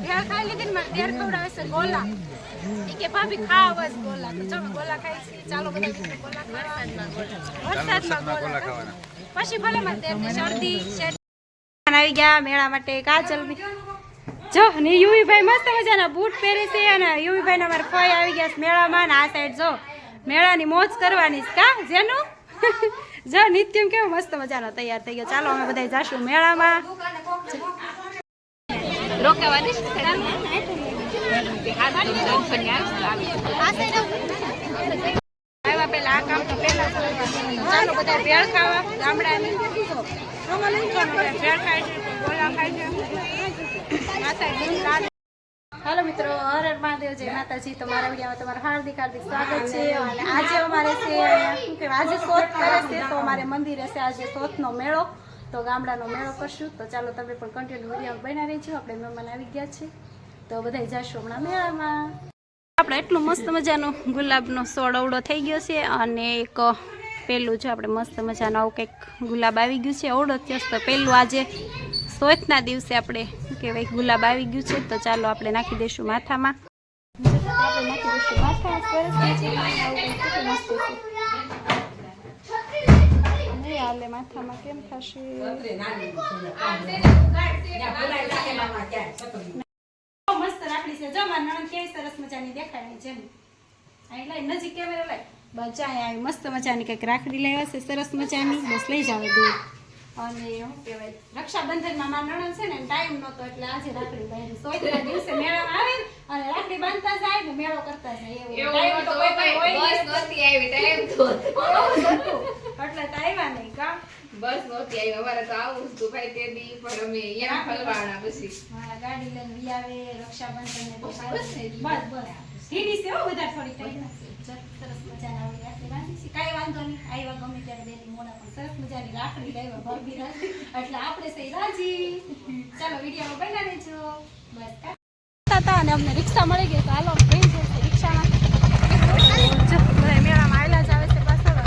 ભેળ ખાઈ લીધી ને મારે દેર ખવડાવે છે ગોલા કે ભાભી ખાવ બસ ગોલા તો જો ગોલા ખાઈ છે ચાલો બધા ગોલા ખાવા વરસાદમાં ગોલા ખાવાના પછી ભલે મારે દેરની શરદી આવી ગયા મેળા માટે કાજલ જો ને યુવીભાઈ મસ્ત મજાના બૂટ પહેરે છે અને યુવીભાઈ ના મારા ફોઈ આવી ગયા મેળામાં ને આ સાઈડ જો મેળાની મોજ કરવાની કા જેનું જો નિત્યમ કેવો મસ્ત મજાનો તૈયાર થઈ ગયો ચાલો અમે બધા જાશું મેળામાં રોકાવાની આવ્યા પેલા આ કામ તો પેલા ચાલો બધા ભેળ ખાવા ગામડાની ભેળ ખાય છે ગોલા ખાય છે હાલો મિત્રો હર હર મહાદેવ જય માતાજી તમારા વિડીયોમાં તમારું હાર્દિક હાર્દિક સ્વાગત છે અને આજે અમારે છે કે આજે સોત કરે છે તો અમારે મંદિરે છે આજે સોતનો મેળો તો ગામડાનો મેળો કરશું તો ચાલો તમે પણ કન્ટિન્યુ વિડીયો બના રહેજો આપણે મહેમાન આવી ગયા છે તો બધા જશું હમણાં મેળામાં આપણે એટલું મસ્ત મજાનો ગુલાબનો છોડ અવળો થઈ ગયો છે અને એક પેલું જો આપણે મસ્ત મજાનો આવું કંઈક ગુલાબ આવી ગયું છે અવળો થયો તો પેલું આજે સોતના દિવસે આપણે કહેવાય ગુલાબ આવી ગયું છે તો ચાલો આપણે નાખી દઈશું માથામાં આપણે નાખી દઈશું માથામાં હાલે માથામાં કેમ થશે મસ્ત રાખડી છે જો મારી નણંદ કેવી સરસ મજાની દેખાય છે અહીં લઈ નજીક કેમેરા લઈ બસ આવી મસ્ત મજાની કંઈક રાખડી લેવા છે સરસ મજાની બસ લઈ જાવ દૂર અને શું કહેવાય રક્ષાબંધનમાં મારા નણંદ છે ને ટાઈમ નહોતો એટલે આજે રાખડી બાંધી સોયના દિવસે મેળામાં આવે અને રાખડી બાંધતા જાય ને મેળો કરતા જાય એવું તો બસ નહોતી આવી ટાઈમ તો એટલે તો આવ્યા નહીં કા બસ નહોતી આવી અમારે તો આવું હતું ભાઈ તે દી પણ અમે અહીંયા ફલવાના પછી મારા ગાડી લઈને વી આવે રક્ષાબંધન ને બસ ઢીડી છે હો બધા થોડી ટાઈમ સરસ મજાના આવી રાખડી બાંધી છે કાંઈ વાંધો નહીં આવ્યા ગમે ત્યારે બેની મોડા પણ સરસ મજાની રાખડી લાવ્યા ભાભી રાખડી એટલે આપણે સહી રાજી ચાલો વિડીયોમાં બના લેજો બસ હતા અને અમને રિક્ષા મળી ગઈ તો હાલો બેન છે રિક્ષામાં બધા મેળામાં આવેલા જ આવે છે પાછળ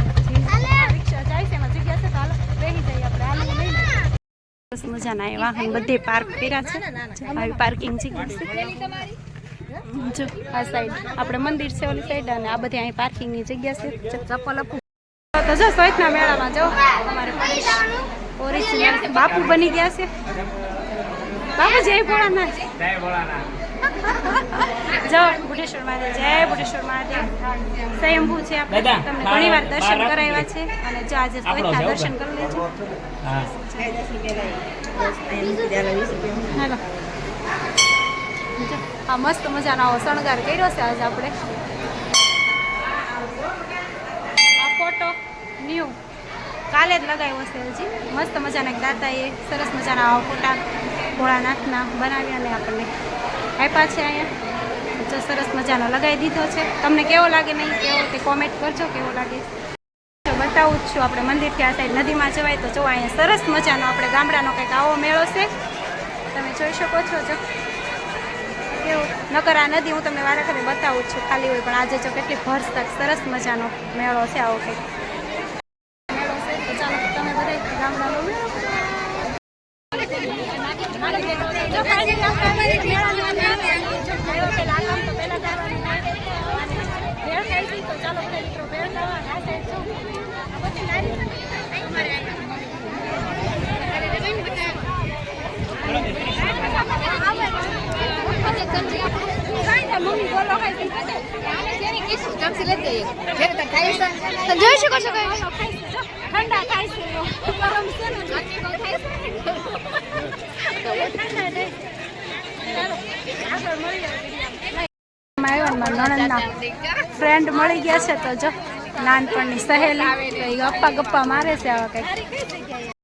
રિક્ષા જાય છે એમાં જગ્યા છે તો હાલો બેસી જઈએ આપણે હાલો લઈને સરસ મજાના એ વાહન બધે પાર્ક કર્યા છે આવી પાર્કિંગ જગ્યા છે જો આ સાઈડ આપણે મંદિર છે ઓલી સાઈડ અને આ બધી અહીં પાર્કિંગની જગ્યા છે ચપ્પલ અપું તો જો સોયના મેળામાં જો અમારે ઓરિજિનલ બાપુ બની ગયા છે બાપુ જય ભોળાનાથ જો બુઢેશ્વર મહાદેવ જય બુઢેશ્વર મહાદેવ સ્વયંભૂ છે આપણે તમને ઘણી વાર દર્શન કરાવ્યા છે અને જો આજે સોયના દર્શન કરી લેજો હાલો આ મસ્ત મજાનો આવો શણગાર કર્યો છે આજે આપણે આ ફોટો ન્યૂ કાલે જ લગાવ્યો છે હજી મસ્ત મજાના એક દાદાએ સરસ મજાના આવા ફોટા ભોળાનાથના બનાવ્યા ને આપણને આપ્યા છે અહીંયા જો સરસ મજાનો લગાવી દીધો છે તમને કેવો લાગે નહીં કેવો તે કોમેન્ટ કરજો કેવો લાગે બતાવું જ છું આપણે મંદિરથી આ સાઈડ નદીમાં જવાય તો જો અહીંયા સરસ મજાનો આપણે ગામડાનો કંઈક આવો મેળો છે તમે જોઈ શકો છો જો કેવું નકર આ નદી હું તમને વારે ઘરે બતાવું છું ખાલી હોય પણ આજે જો કેટલી ભરસક સરસ મજાનો મેળો છે આવો કંઈક મેળો છે તો ચાલો તમે બધા ગામડાનો મેળો મમ્મી બોલો જોઈ શકો છો ઠંડા થાય છે ગરમ છે નણંદના ફ્રેન્ડ મળી ગયા છે તો જો નાનપણની સહેલી ગપ્પા ગપ્પા મારે છે આવા કંઈક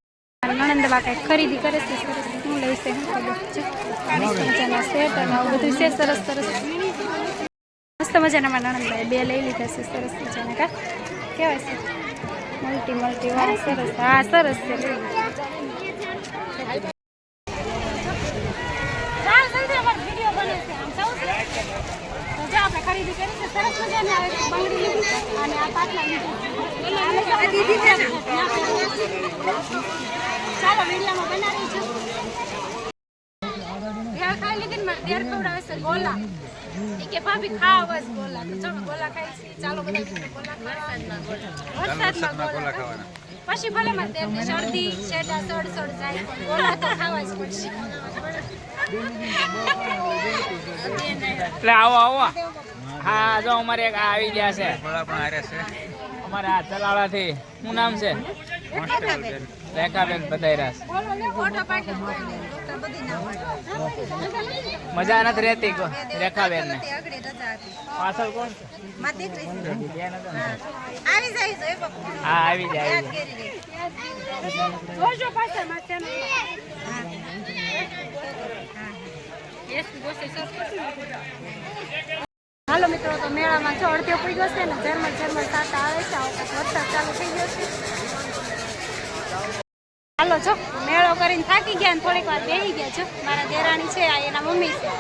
નણંદબા કંઈક ખરીદી કરે છે સરસ શું લઈશે મસ્ત મજાના સેટ અને આવું બધું છે સરસ સરસ મસ્ત મજાના મારા નણંદભાઈ બે લઈ લીધા છે સરસ મજાના કા કેવાય છે મલ્ટી વાળા સરસ હા સરસ છે ખરીદી કરી છે સરસ મજાની બંગડી લીધી અને આ પાટલા લીધી ચાલો વિડીયોમાં બનાવી છું ખાઈ લીધી ને અમારે દેર ખવડાવે છે ગોલા. ઈ કે ભાભી ખાવ જ ગોલા. તો ચલો ગોલા ખાઈ છીએ. ચાલો બધા મિત્રો ગોલા ખાવા. વરસાદમાં ગોલા ખાવાના. પછી ભલે મારે દેરની શરદી શેડા સડ જાય પણ ગોલા તો ખાવા જ પડશે. એટલે આવો હા જો અમારે એક આવી ગયા છે અમારે આ ચલાળાથી શું નામ છે રેખાબેન પધાર્યા મજા નથી રહેતી રેખાબેન ને પાછળ કોણ હા આવી જાય હાલો મિત્રો તો મેળામાં જો અડધો પડી ગયો છે ને ઝરમર સાટા આવે છે આ વખત વરસાદ ચાલુ થઈ ગયો છે. હાલો જો મેળો કરીને થાકી ગયા ને થોડીક વાર બેસી ગયા છો. મારા દેરાણી છે આ એના મમ્મી છે.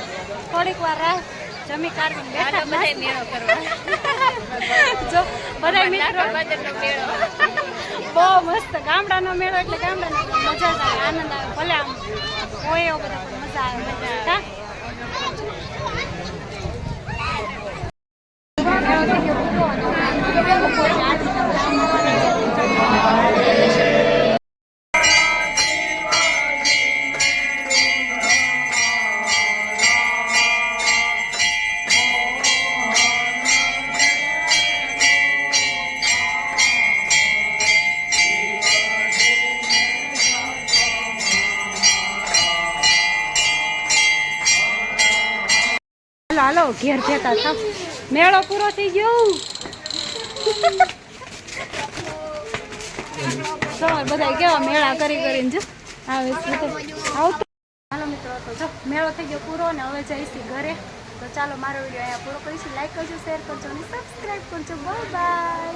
થોડીક વાર રાહ જમી કાઢીને બેઠા બધા મેળો કરવા જો બધા મિત્રો બહુ મસ્ત ગામડાનો મેળો એટલે ગામડાનો મજા જ આવે આનંદ આવે ભલે આમ હોય એવો બધા પણ મજા આવે હા. હાલો ઘેર જતા થાવ મેળો પૂરો થઈ ગયો. તમારે બધા કેવા મેળા કરીને જો આવે આવતો. હાલો મિત્રો તો જો મેળો થઈ ગયો પૂરો ને હવે જઈશું ઘરે. તો ચાલો મારો વિડીયો અહીંયા પૂરો કરીશું. લાઈક કરજો શેર કરજો અને સબસ્ક્રાઈબ કરજો. Bye bye.